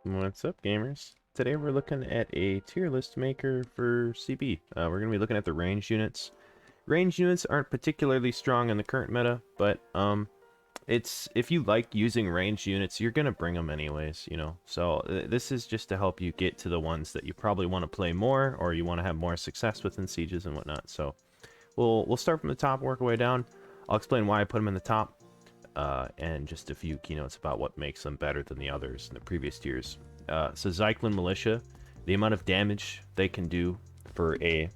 What's up, gamers? Today we're looking at a tier list maker for CB. We're going to be looking at the ranged units. Ranged units aren't particularly strong in the current meta, but it's if you like using ranged units, you're going to bring them anyways, you know. So this is just to help you get to the ones that you probably want to play more, or you want to have more success with in sieges and whatnot. So we'll start from the top, work our way down. I'll explain why I put them in the top. And just a few keynotes about what makes them better than the others in the previous tiers. So Zyklon Militia, the amount of damage they can do for a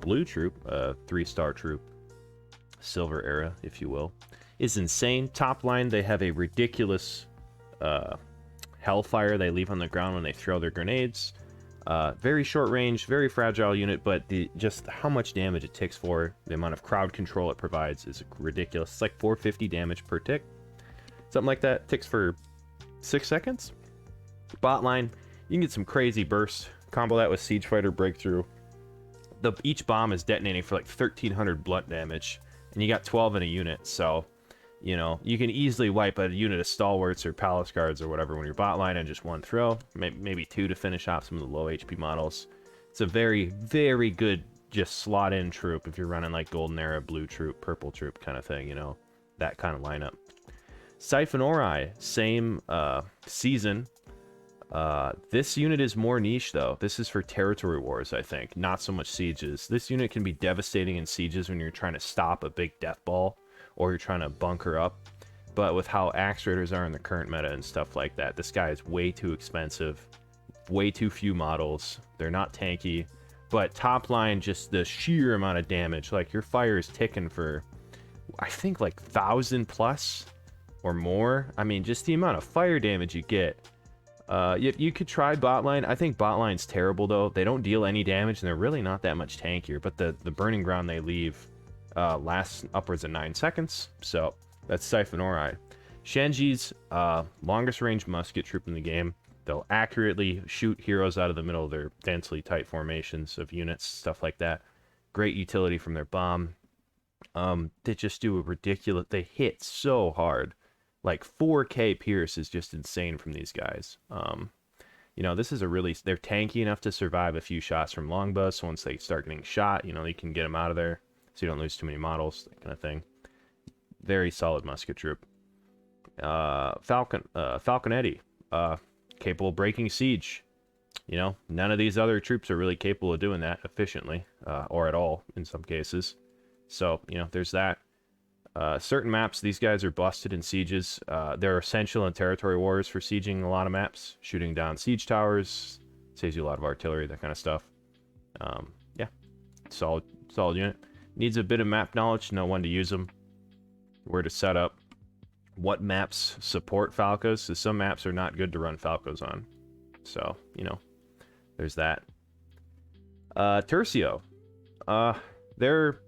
blue troop, a 3-star troop, silver era, if you will, is insane. Top line, they have a ridiculous hellfire they leave on the ground when they throw their grenades. Very short range, very fragile unit, but just how much damage it takes for the amount of crowd control it provides is ridiculous. It's like 450 damage per tick. Something like that. Ticks for 6 seconds. Bot line, you can get some crazy bursts. Combo that with Siege Fighter Breakthrough. Each bomb is detonating for like 1300 blunt damage, and you got 12 in a unit, so you know, you can easily wipe a unit of stalwarts or palace guards or whatever when you're bot line in just one throw. Maybe two to finish off some of the low HP models. It's a very, very good just slot in troop if you're running like Golden Era, Blue Troop, Purple Troop kind of thing, you know, that kind of lineup. Siphon Ori, same season. This unit is more niche though. This is for territory wars, I think, not so much sieges. This unit can be devastating in sieges when you're trying to stop a big death ball, or you're trying to bunker up. But with how axe raiders are in the current meta and stuff like that, this guy is way too expensive, way too few models. They're not tanky, but top line, just the sheer amount of damage. Like, your fire is ticking for, I think, like 1,000 plus or more. I mean, just the amount of fire damage you get. You could try botline. I think botline's terrible though. They don't deal any damage and they're really not that much tankier, but the burning ground they leave lasts upwards of 9 seconds, so that's Siphon Ori. Shenji's longest range musket troop in the game. They'll accurately shoot heroes out of the middle of their densely tight formations of units, stuff like that. Great utility from their bomb. They just do a ridiculous... They hit so hard. Like 4K Pierce is just insane from these guys. You know, this is a really... They're tanky enough to survive a few shots from longbows, so once they start getting shot, you know, you can get them out of there, so you don't lose too many models, that kind of thing. Very solid musket troop. Falconetti, capable of breaking siege. You know, none of these other troops are really capable of doing that efficiently, or at all in some cases. So, you know, there's that. Certain maps, these guys are busted in sieges. They're essential in territory wars for sieging a lot of maps. Shooting down siege towers, saves you a lot of artillery, that kind of stuff. Yeah, solid unit. Needs a bit of map knowledge to know when to use them, where to set up, what maps support Falcos, so some maps are not good to run Falcos on. So, you know, there's that. Tercio. They're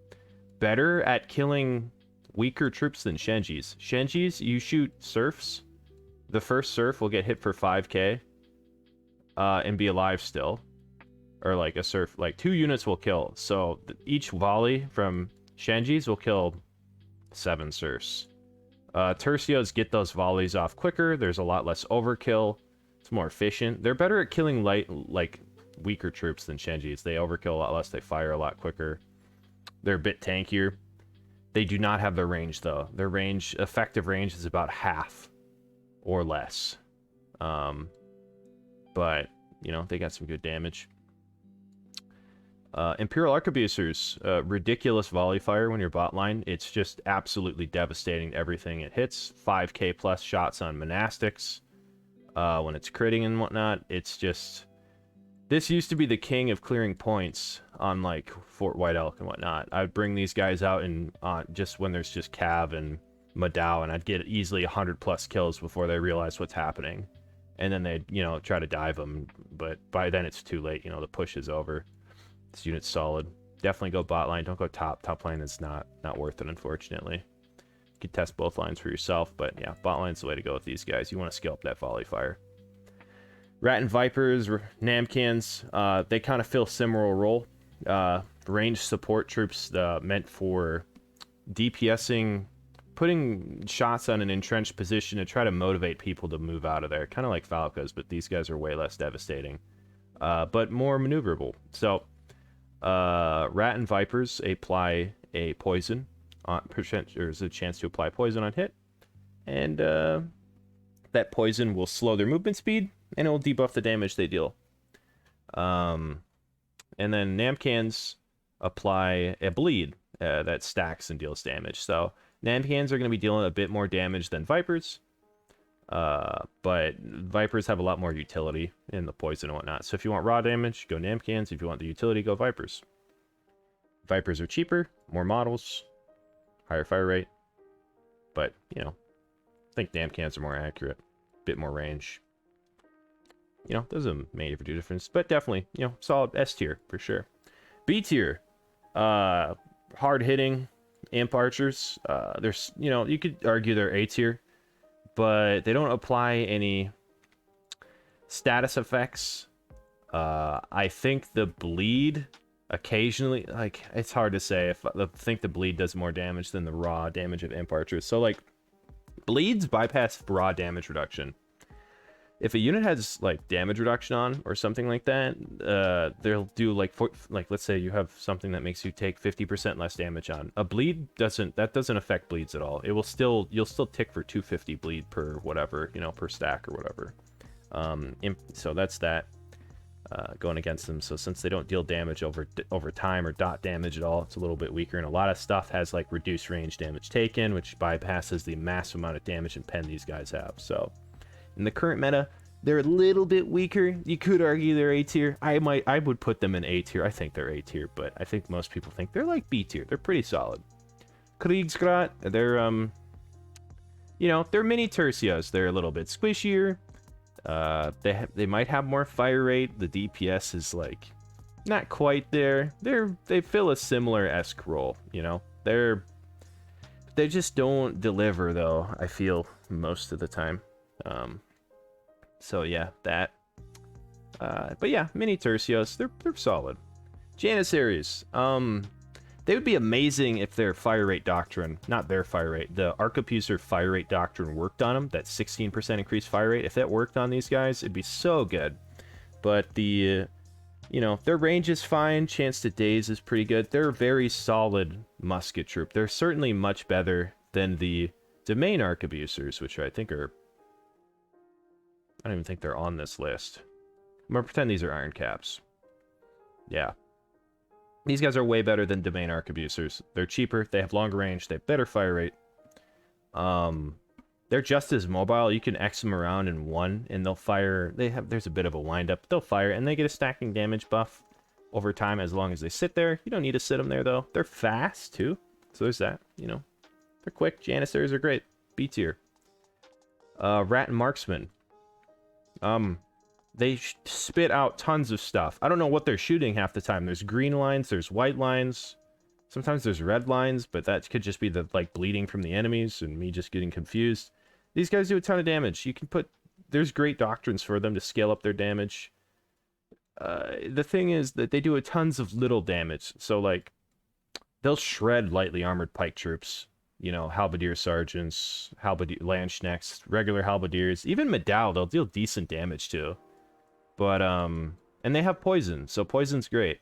better at killing weaker troops than Shenji's. Shenji's, you shoot serfs. The first serf will get hit for 5k and be alive still. Or like a serf, like 2 units will kill. So each volley from Shenji's will kill 7 serfs. Tercios get those volleys off quicker. There's a lot less overkill. It's more efficient. They're better at killing like weaker troops than Shenji's. They overkill a lot less. They fire a lot quicker. They're a bit tankier. They do not have the range though. Their range, effective range, is about half or less. But you know, they got some good damage. Imperial Arquebusers, ridiculous volley fire when you're bot line. It's just absolutely devastating to everything it hits. 5k plus shots on monastics. When it's critting and whatnot, it's just... This used to be the king of clearing points on like Fort White Elk and whatnot. I'd bring these guys out and just when there's just Cav and Madao, and I'd get easily 100 plus kills before they realize what's happening. And then they'd, you know, try to dive them, but by then it's too late, you know, the push is over. This unit's solid. Definitely go bot line. Don't go top. Top line is not worth it, unfortunately. You can test both lines for yourself, but yeah, bot line's the way to go with these guys. You want to scale up that volley fire. Rat and Vipers, Namkans, they kind of fill a similar role. Ranged support troops meant for DPSing putting shots on an entrenched position to try to motivate people to move out of there. Kind of like Falcos, but these guys are way less devastating. But more maneuverable. So, Rat and Vipers apply a poison. There's a chance to apply poison on hit. And that poison will slow their movement speed, and it will debuff the damage they deal. And then Namcans apply a bleed that stacks and deals damage. So Namcans are going to be dealing a bit more damage than Vipers. But Vipers have a lot more utility in the poison and whatnot. So if you want raw damage, go Namcans. If you want the utility, go Vipers. Vipers are cheaper, more models, higher fire rate. But, you know, I think Namcans are more accurate, bit more range. You know, there's a major difference, but definitely, you know, solid S tier for sure. B tier, hard hitting Imp Archers. There's, you know, you could argue they're A tier, but they don't apply any status effects. I think the bleed occasionally, like, it's hard to say. If I think the bleed does more damage than the raw damage of Imp Archers. So, like, bleeds bypass raw damage reduction. If a unit has, like, damage reduction on or something like that, they'll do, like, let's say you have something that makes you take 50% less damage on. A bleed doesn't affect bleeds at all. It will still, you'll still tick for 250 bleed per whatever, you know, per stack or whatever. So that's that. Going against them. So since they don't deal damage over time or dot damage at all, it's a little bit weaker. And a lot of stuff has, like, reduced range damage taken, which bypasses the massive amount of damage and pen these guys have. So in the current meta, they're a little bit weaker. You could argue they're A tier. I would put them in A tier. I think they're A tier, but I think most people think they're like B tier. They're pretty solid. Kriegsgrat, they're you know, they're mini Tercios. They're a little bit squishier. They might have more fire rate. The DPS is, like, not quite there. They fill a similar-esque role, you know. They just don't deliver, though, I feel, most of the time. So yeah, that. But yeah, mini Tercios, they're solid. Janissaries, they would be amazing if their fire rate doctrine, not their fire rate, the Arquebuser fire rate doctrine worked on them. That 16% increased fire rate. If that worked on these guys, it'd be so good. But the, you know, their range is fine. Chance to daze is pretty good. They're a very solid musket troop. They're certainly much better than the Domain Arquebusers, which I think are, I don't even think they're on this list. I'm gonna pretend these are Iron Caps. Yeah. These guys are way better than Domain Arquebusers. They're cheaper, they have longer range, they have better fire rate. They're just as mobile. You can X them around in one, and they'll fire. There's a bit of a wind-up. They'll fire, and they get a stacking damage buff over time as long as they sit there. You don't need to sit them there, though. They're fast, too. So there's that, you know. They're quick. Janissaries are great. B tier. Rat and Marksman. They spit out tons of stuff. I don't know what they're shooting half the time. There's green lines, there's white lines. Sometimes there's red lines, but that could just be the, like, bleeding from the enemies and me just getting confused. These guys do a ton of damage. You can put... There's great doctrines for them to scale up their damage. The thing is that they do a tons of little damage. So, like, they'll shred lightly armored pike troops. You know, halberdier sergeants, Landsknechts, regular halberdiers, even Medal, they'll deal decent damage to. But, and they have poison, so poison's great.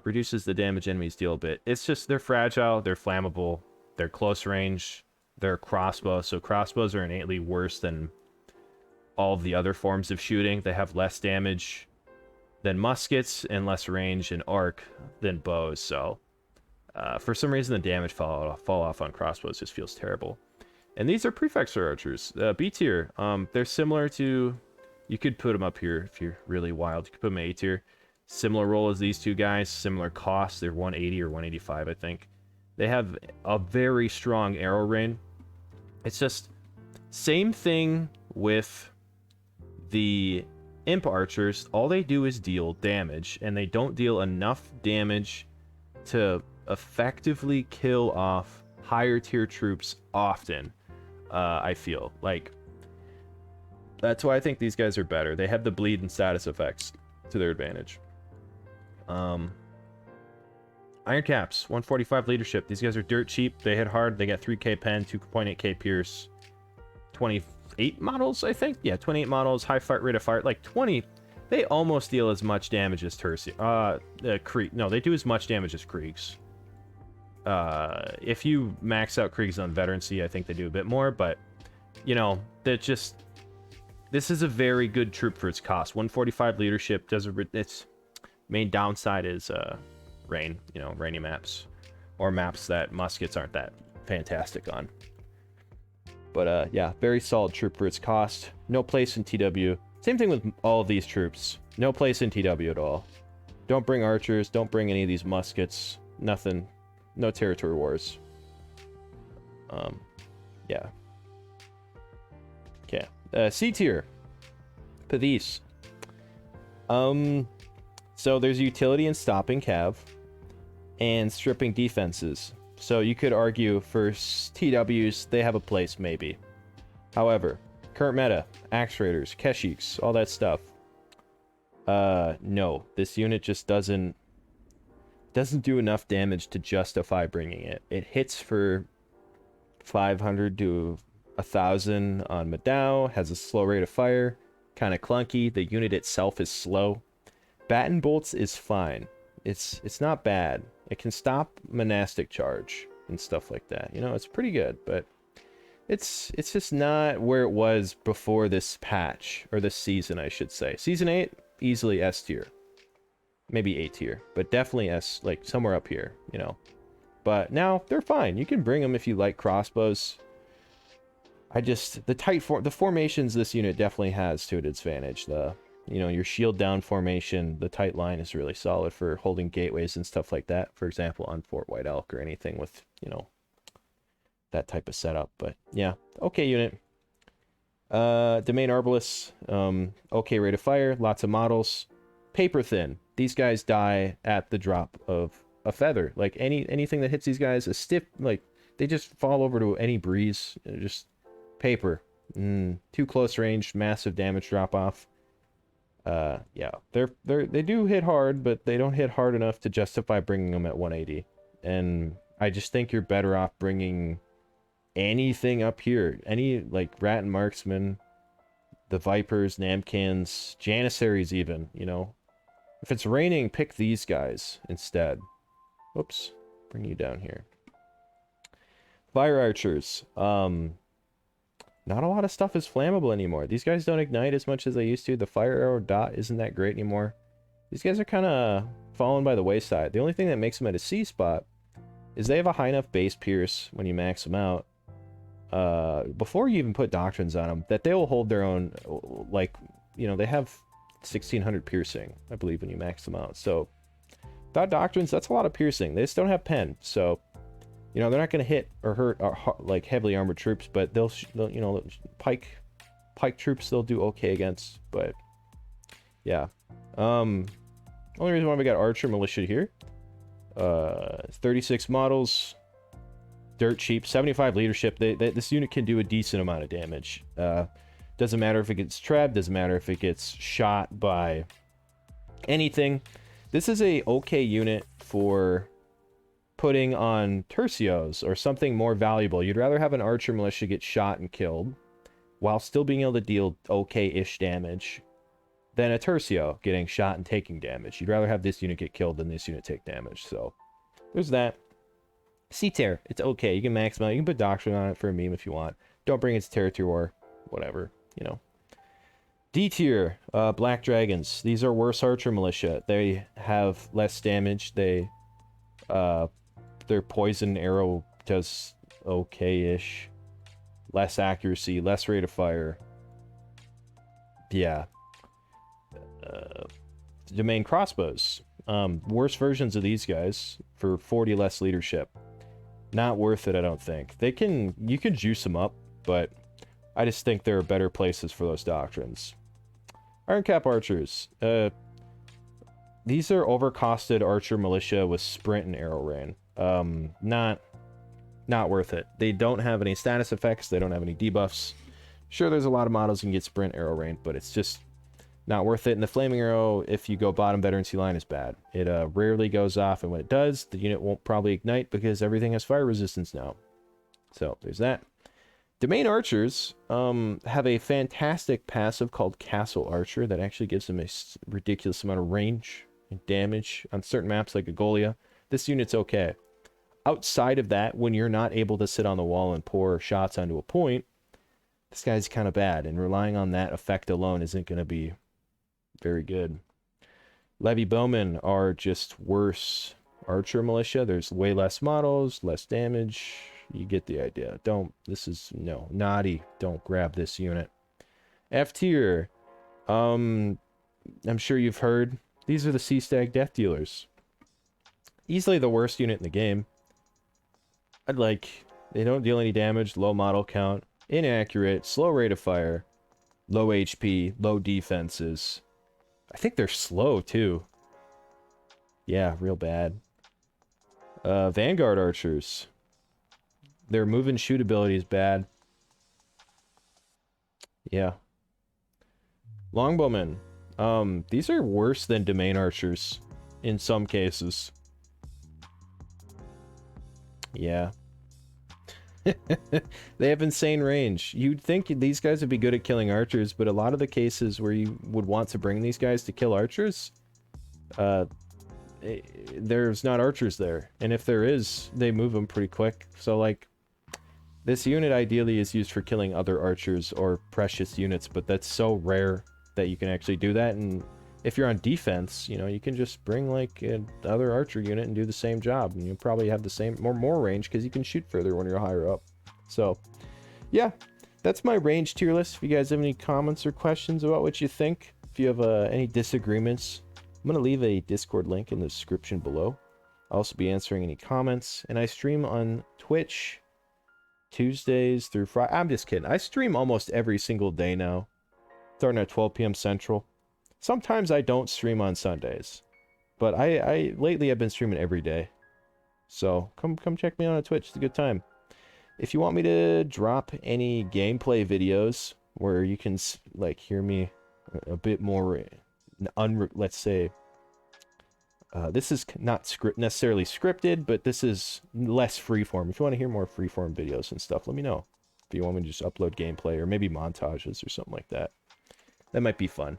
Reduces the damage enemies deal a bit. It's just, they're fragile, they're flammable, they're close range, they're crossbows, so crossbows are innately worse than all of the other forms of shooting. They have less damage than muskets and less range and arc than bows, so... for some reason, the damage fall off on crossbows just feels terrible. And these are Prefecture Archers. B tier. They're similar to... You could put them up here if you're really wild. You could put them A tier. Similar role as these two guys. Similar cost. They're 180 or 185, I think. They have a very strong arrow rain. It's just... Same thing with the Imp Archers. All they do is deal damage. And they don't deal enough damage to... effectively kill off higher tier troops often. I feel like that's why I think these guys are better. They have the bleed and status effects to their advantage. I Iron Caps, 145 leadership. These guys are dirt cheap. They hit hard. They got 3k pen, 2.8k pierce, 28 models, I think. Yeah, 28 models, high fire rate of fire. Like 20. They almost deal as much damage as Krieg. No, they do as much damage as Kriegs. If you max out Kriegs on veterancy, I think they do a bit more. But you know, this is a very good troop for its cost. 145 leadership does its main downside is rain, you know, rainy maps or maps that muskets aren't that fantastic on. But yeah, very solid troop for its cost. No place in TW. Same thing with all of these troops. No place in TW at all. Don't bring archers. Don't bring any of these muskets. Nothing. No territory wars. Yeah. Okay. C tier. Pathis. So there's utility in stopping cav and stripping defenses. So you could argue for TWs, they have a place maybe. However, current meta, axe raiders, keshiks, all that stuff. No, this unit just doesn't do enough damage to justify bringing it. It hits for 500 to 1,000 on Madao, has a slow rate of fire, kind of clunky. The unit itself is slow. Batten bolts is fine. It's not bad. It can stop monastic charge and stuff like that. You know, it's pretty good, but it's just not where it was before this patch, or this season, I should say. Season 8, easily S tier. Maybe A tier, but definitely S, like somewhere up here, you know. But now they're fine. You can bring them if you like crossbows. The formations this unit definitely has to its advantage. You know, your shield down formation, the tight line is really solid for holding gateways and stuff like that. For example, on Fort White Elk or anything with, you know, that type of setup. But yeah, okay unit. Domain Arbalest, okay rate of fire, lots of models. Paper thin. These guys die at the drop of a feather. Like anything that hits these guys, a stiff, like they just fall over to any breeze. Just paper. Too close range, massive damage drop off. Yeah, they do hit hard, but they don't hit hard enough to justify bringing them at 180. And I just think you're better off bringing anything up here. Any, like, Rat and Marksman, the Vipers, Namkans, Janissaries even, you know. If it's raining, pick these guys instead. Oops, bring you down here. Fire Archers. Not a lot of stuff is flammable anymore. These guys don't ignite as much as they used to. The fire arrow dot isn't that great anymore. These guys are kind of falling by the wayside. The only thing that makes them at a C spot is they have a high enough base pierce when you max them out, before you even put Doctrines on them, that they will hold their own. Like, you know, they have 1600 piercing, I believe, when you max them out. So without Doctrines, that's a lot of piercing. They just don't have pen, so you know, they're not going to hit or hurt like heavily armored troops, but they'll you know, pike troops they'll do okay against. But yeah, only reason why we got Archer Militia here, 36 models, dirt cheap, 75 leadership. This unit can do a decent amount of damage. Doesn't matter if it gets trapped, doesn't matter if it gets shot by anything. This is a okay unit for putting on tercios or something more valuable. You'd rather have an archer militia get shot and killed while still being able to deal okay-ish damage than a tercio getting shot and taking damage. You'd rather have this unit get killed than this unit take damage. So there's that. C-tier, it's okay. You can max them out. You can put Doctrine on it for a meme if you want. Don't bring it to territory war. Whatever, you know. D-tier, Black Dragons. These are worse archer militia. They have less damage. Their poison arrow does okay-ish. Less accuracy, less rate of fire. Yeah. Domain Crossbows. Worse versions of these guys for 40 less leadership. Not worth it, I don't think. You can juice them up, but I just think there are better places for those Doctrines. Iron Cap Archers. These are overcosted archer militia with sprint and arrow rain. Not worth it. They don't have any status effects. They don't have any debuffs. Sure, there's a lot of models you can get sprint, arrow rain, but it's just Not worth it. And the flaming arrow, if you go bottom veterancy line, is bad. It rarely goes off, and when it does, the unit won't probably ignite because everything has fire resistance now. So there's that. Domain archers have a fantastic passive called Castle Archer that actually gives them a ridiculous amount of range and damage on certain maps like Agolia. This unit's okay. Outside of that, when you're not able to sit on the wall and pour shots onto a point, this guy's kind of bad, and relying on that effect alone isn't going to be very good. Levy Bowmen are just worse archer militia. There's way less models, less damage. You get the idea. This is, no, naughty. Don't grab this unit. F tier. I'm sure you've heard. These are the Sea Stag Death Dealers. Easily the worst unit in the game. They don't deal any damage, low model count, inaccurate, slow rate of fire, low HP, low defenses. I think they're slow, too. Yeah, real bad. Vanguard Archers. Their move and shoot ability is bad. Yeah. Longbowmen. These are worse than Domain Archers in some cases. Yeah. They have insane range. You'd think these guys would be good at killing archers, but a lot of the cases where you would want to bring these guys to kill archers, there's not archers there. And if there is, they move them pretty quick. So, like, this unit ideally is used for killing other archers or precious units, but that's so rare that you can actually do that. And if you're on defense, you know, you can just bring, like, another archer unit and do the same job. And you'll probably have the same, more range, because you can shoot further when you're higher up. So, yeah, that's my range tier list. If you guys have any comments or questions about what you think, if you have any disagreements, I'm going to leave a Discord link in the description below. I'll also be answering any comments, and I stream on Twitch Tuesdays through Friday. I'm just kidding. I stream almost every single day now, starting at 12 p.m. Central. Sometimes I don't stream on Sundays, but I lately I've been streaming every day. So come check me out on Twitch. It's a good time. If you want me to drop any gameplay videos where you can, like, hear me a bit more, let's say, this is not necessarily scripted, but this is less freeform. If you want to hear more freeform videos and stuff, let me know. If you want me to just upload gameplay or maybe montages or something like that. That might be fun.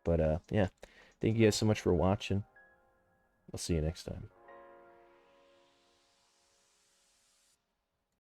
But, yeah. Thank you guys so much for watching. I'll see you next time.